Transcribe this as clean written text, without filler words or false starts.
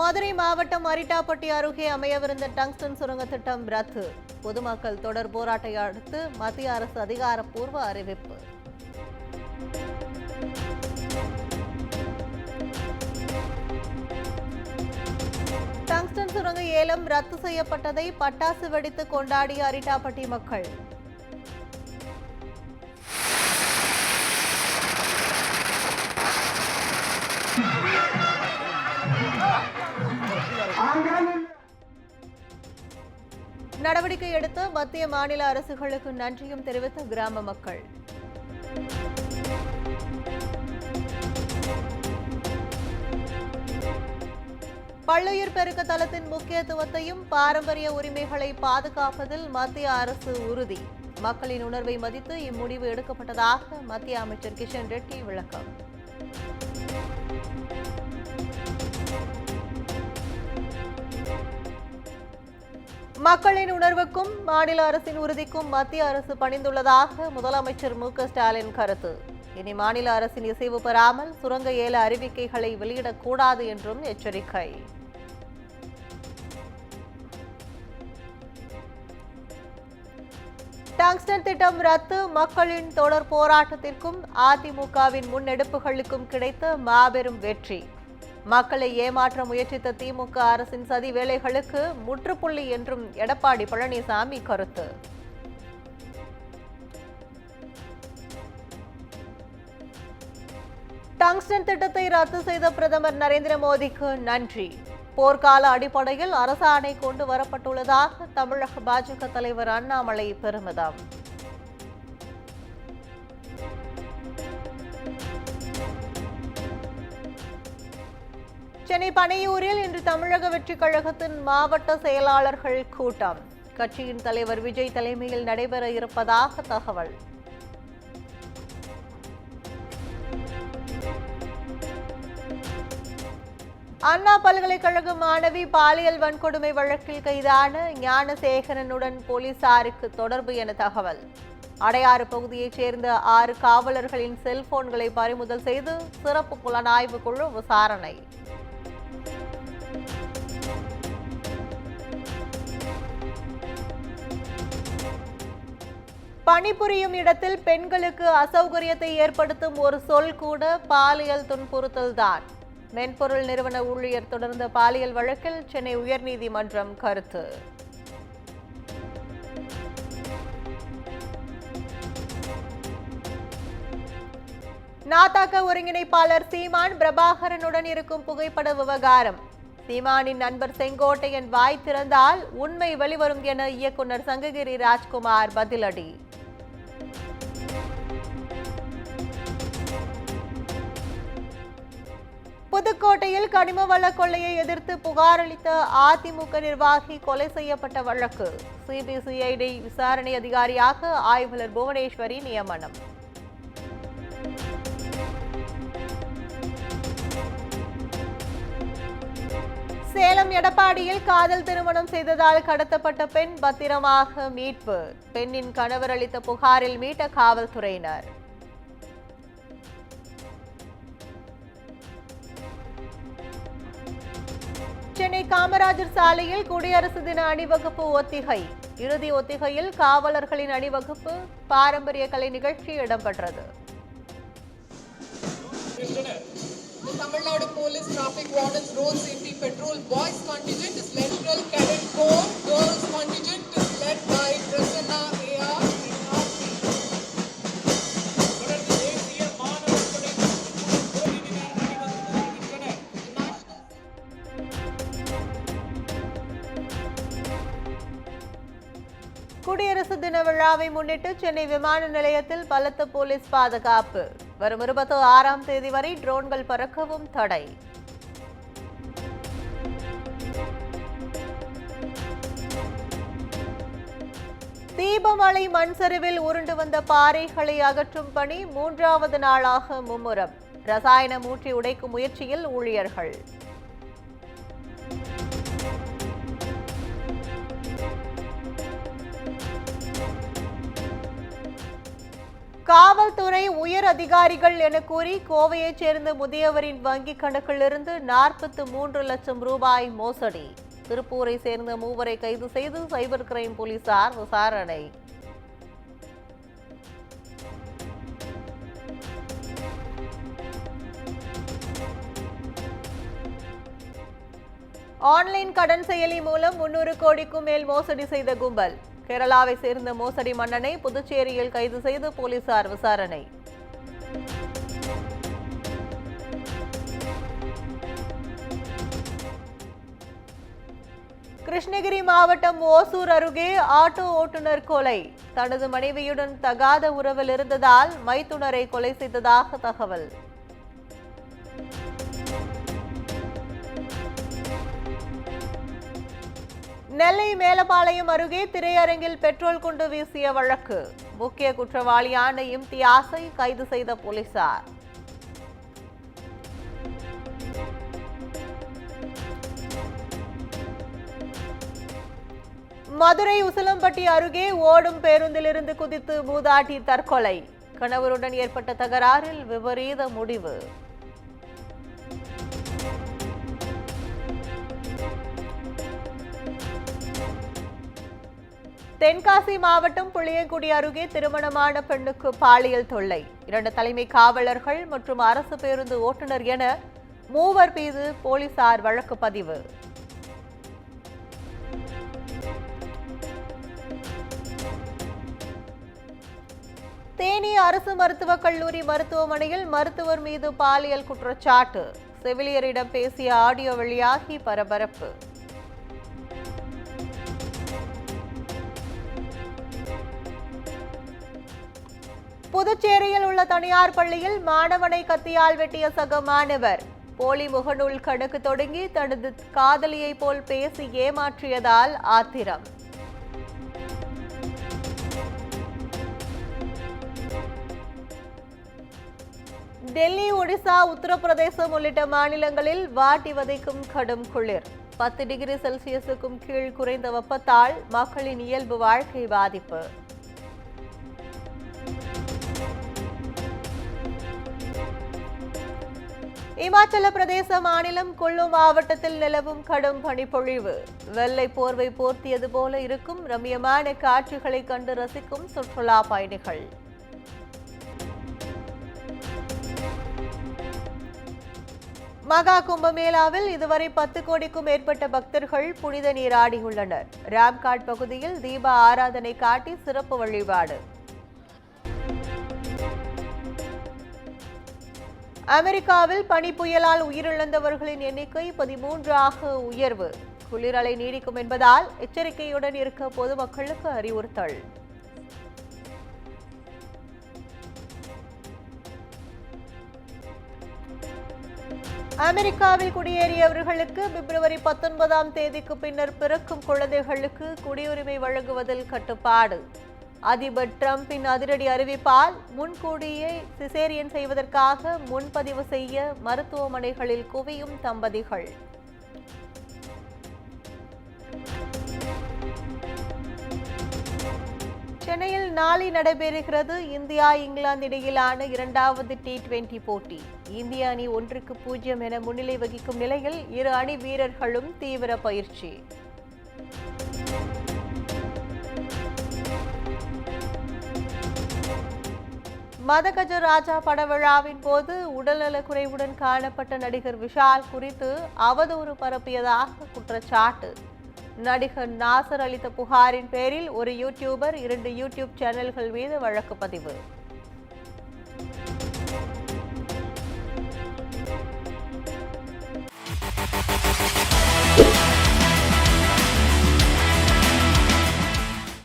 மதுரை மாவட்டம் அரிட்டாப்பட்டி அருகே அமையவிருந்த டங்ஸ்டன் சுரங்க திட்டம் ரத்து. பொதுமக்கள் தொடர் போராட்டத்தை அடுத்து மத்திய அரசு அதிகாரப்பூர்வ அறிவிப்பு. டங்ஸ்டன் சுரங்க ஏலம் ரத்து செய்யப்பட்டதை பட்டாசு வெடித்து கொண்டாடிய அரிட்டாப்பட்டி மக்கள். நடவடிக்கை எடுத்த மத்திய மாநில அரசுகளுக்கு நன்றியும் தெரிவித்த கிராம மக்கள். பல்லுயிர் பெருக்க தளத்தின் முக்கியத்துவத்தையும் பாரம்பரிய உரிமைகளை பாதுகாப்பதில் மத்திய அரசு உறுதி. மக்களின் உணர்வை மதித்து இம்முடிவு எடுக்கப்பட்டதாக மத்திய அமைச்சர் கிஷன் ரெட்டி விளக்கம். மக்களின் உணர்வுக்கும் மாநில அரசின் உறுதிக்கும் மத்திய அரசு பணிந்துள்ளதாக முதலமைச்சர் மு.க. ஸ்டாலின் கருத்து. இனி மாநில அரசின் இசைவு பெறாமல் சுரங்க ஏல அறிவிக்கைகளை வெளியிடக்கூடாது என்றும் எச்சரிக்கை. டங்ஸ்டன் திட்டம் ரத்து. மக்களின் தொடர் போராட்டத்திற்கும் அதிமுகவின் முன்னெடுப்புகளுக்கும் கிடைத்த மாபெரும் வெற்றி. மக்களை ஏமாற்ற முயற்சித்த திமுக அரசின் சதி வேலைகளுக்கு முற்றுப்புள்ளி என்றும் எடப்பாடி பழனிசாமி கருத்து. டங்ஸ்டன் திட்டத்தை ரத்து செய்த பிரதமர் நரேந்திர மோடிக்கு நன்றி. போர்க்கால அடிப்படையில் அரசாணை கொண்டு வரப்பட்டுள்ளதாக தமிழக பாஜக தலைவர் அண்ணாமலை பெருமிதம். சென்னை பனையூரில் இன்று தமிழக வெற்றிக் கழகத்தின் மாவட்ட செயலாளர்கள் கூட்டம். கட்சியின் தலைவர் விஜய் தலைமையில் நடைபெற இருப்பதாக தகவல். அண்ணா பல்கலைக்கழக மாணவி பாலியல் வன்கொடுமை வழக்கில் கைதான ஞானசேகரனுடன் போலீசாருக்கு தொடர்பு என தகவல். அடையாறு பகுதியைச் சேர்ந்த 6 காவலர்களின் செல்போன்களை பறிமுதல் செய்து சிறப்பு புலனாய்வு குழு விசாரணை. பணிபுரியும் இடத்தில் பெண்களுக்கு அசௌகரியத்தை ஏற்படுத்தும் ஒரு சொல் கூட பாலியல் துன்புறுத்தல்தான். மென்பொருள் நிறுவன ஊழியர் தொடர்ந்த பாலியல் வழக்கில் சென்னை உயர்நீதிமன்றம் கருத்து. நாதாக ஒருங்கிணைப்பாளர் சீமான் பிரபாகரனுடன் இருக்கும் புகைப்பட விவகாரம். சீமானின் நண்பர் செங்கோட்டையன் வாய் திறந்தால் உண்மை வெளிவரும் என இயக்குனர் சங்ககிரி ராஜ்குமார் பதிலடி. புதுக்கோட்டையில் கனிம வள கொள்ளையை எதிர்த்து புகார் அளித்த அதிமுக நிர்வாகி கொலை செய்யப்பட்ட வழக்கு. சிபிசிஐடி விசாரணை அதிகாரியாக ஆய்வாளர் புவனேஸ்வரி நியமனம். சேலம் எடப்பாடியில் காதல் திருமணம் செய்ததால் கடத்தப்பட்ட பெண் பத்திரமாக மீட்பு. பெண்ணின் கணவர் அளித்த புகாரில் மீட்ட காவல்துறையினர். சென்னை காமராஜர் சாலையில் குடியரசு தின அணிவகுப்பு ஒத்திகை. இறுதி ஒத்திகையில் காவலர்களின் அணிவகுப்பு, பாரம்பரிய கலை நிகழ்ச்சி இடம்பெற்றது. Tamil Nadu Police Traffic Wardens Road Safety Patrol Boys Contingent is Lateral Cadet Corps. Girls Contingent is led by Prasanna A.R. குடியரசு தின விழாவை முன்னிட்டு சென்னை விமான நிலையத்தில் பலத்த போலீஸ் பாதுகாப்பு. வரும் 26ஆம் தேதி வரை ட்ரோன்கள் பறக்கவும் தடை. தீபமலை மண் சரிவில் உருண்டு வந்த பாறைகளை அகற்றும் பணி 3வது நாளாக மும்முரம். ரசாயனம் ஊற்றி உடைக்கும் முயற்சியில் ஊழியர்கள். காவல்துறை உயர் அதிகாரிகள் என கூறி கோவையைச் சேர்ந்த முதியவரின் வங்கிக் கணக்கிலிருந்து 43 லட்சம் ரூபாய் மோசடி. திருப்பூரை சேர்ந்த மூவரை கைது செய்து சைபர் கிரைம் போலீசார் விசாரணை. ஆன்லைன் கடன் செயலி மூலம் 300 கோடிக்கும் மேல் மோசடி செய்த கும்பல். கேரளாவை சேர்ந்த மோசடி மன்னனை புதுச்சேரியில் கைது செய்து போலீசார் விசாரணை. கிருஷ்ணகிரி மாவட்டம் ஓசூர் அருகே ஆட்டோ ஓட்டுநர் கொலை. தனது மனைவியுடன் தகாத உறவில் இருந்ததால் மைத்துனரை கொலை செய்ததாக தகவல். நெல்லை மேலப்பாளையம் அருகே திரையரங்கில் பெட்ரோல் குண்டு வீசிய வழக்கு. முக்கிய குற்றவாளியான இம்தியாஸை கைது செய்த போலீசார். மதுரை உசிலம்பட்டி அருகே ஓடும் பேருந்திலிருந்து குதித்து மூதாட்டி தற்கொலை. கணவருடன் ஏற்பட்ட தகராறில் விபரீத முடிவு. தென்காசி மாவட்டம் புளியங்குடி அருகே திருமணமான பெண்ணுக்கு பாலியல் தொல்லை. 2 தலைமை காவலர்கள் மற்றும் அரசு பேருந்து ஓட்டுநர் என 3 மீது போலீசார் வழக்கு பதிவு. தேனி அரசு மருத்துவக் கல்லூரி மருத்துவமனையில் மருத்துவர் மீது பாலியல் குற்றச்சாட்டு. செவிலியரிடம் பேசிய ஆடியோ வெளியாகி பரபரப்பு. புதுச்சேரியில் உள்ள தனியார் பள்ளியில் மாணவனை கத்தியால் வெட்டிய சக மாணவர். போலி முகநூல் கணக்கு தொடங்கி தனது காதலியை போல் பேசி ஏமாற்றியதால் ஆத்திரம். டெல்லி, ஒடிசா, உத்தரப்பிரதேசம் உள்ளிட்ட மாநிலங்களில் வாட்டி வதைக்கும் கடும் குளிர். 10 டிகிரி செல்சியஸுக்கும் கீழ் குறைந்த வெப்பத்தால் மக்களின் இயல்பு வாழ்க்கை பாதிப்பு. இமாச்சல பிரதேச மாநிலம் குல்லு மாவட்டத்தில் நிலவும் கடும் பனிப்பொழிவு. வெள்ளை போர்வை போர்த்தியது போல இருக்கும் ரம்யமான காட்சிகளை கண்டு ரசிக்கும் சுற்றுலா பயணிகள். மகா கும்பமேளாவில் இதுவரை 10 கோடிக்கும் மேற்பட்ட பக்தர்கள் புனித நீராடியுள்ளனர். ராம்காட் பகுதியில் தீப ஆராதனை காட்டி சிறப்பு வழிபாடு. அமெரிக்காவில் பனி புயலால் உயிரிழந்தவர்களின் எண்ணிக்கை 13ஆக உயர்வு. குளிரலை நீடிக்கும் என்பதால் எச்சரிக்கையுடன் இருக்க பொதுமக்களுக்கு அறிவுறுத்தல். அமெரிக்காவில் குடியேறியவர்களுக்கு பிப்ரவரி 19ஆம் தேதிக்கு பின்னர் பிறக்கும் குழந்தைகளுக்கு குடியுரிமை வழங்குவதில் கட்டுப்பாடு. அதிபர் டிரம்பின் அதிரடி அறிவிப்பால் முன்கூடியே சிசேரியன் செய்வதற்காக முன்பதிவு செய்ய மருத்துவமனைகளில் குவியும் தம்பதிகள். சென்னையில் நாளை நடைபெறுகிறது இந்தியா இங்கிலாந்து இடையிலான 2வது T20 போட்டி. இந்திய அணி 1-0 என முன்னிலை வகிக்கும் நிலையில் இரு அணி வீரர்களும் தீவிர பயிற்சி. மதகஜ ராஜா பட விழாவின் போது உடல்நலக்குறைவுடன் காணப்பட்ட நடிகர் விஷால் குறித்து அவதூறு பரப்பியதாக குற்றச்சாட்டு. நடிகர் நாசர் அளித்த புகாரின் பேரில் ஒரு யூடியூபர் 2 யூடியூப் சேனல்கள் மீது வழக்கு பதிவு.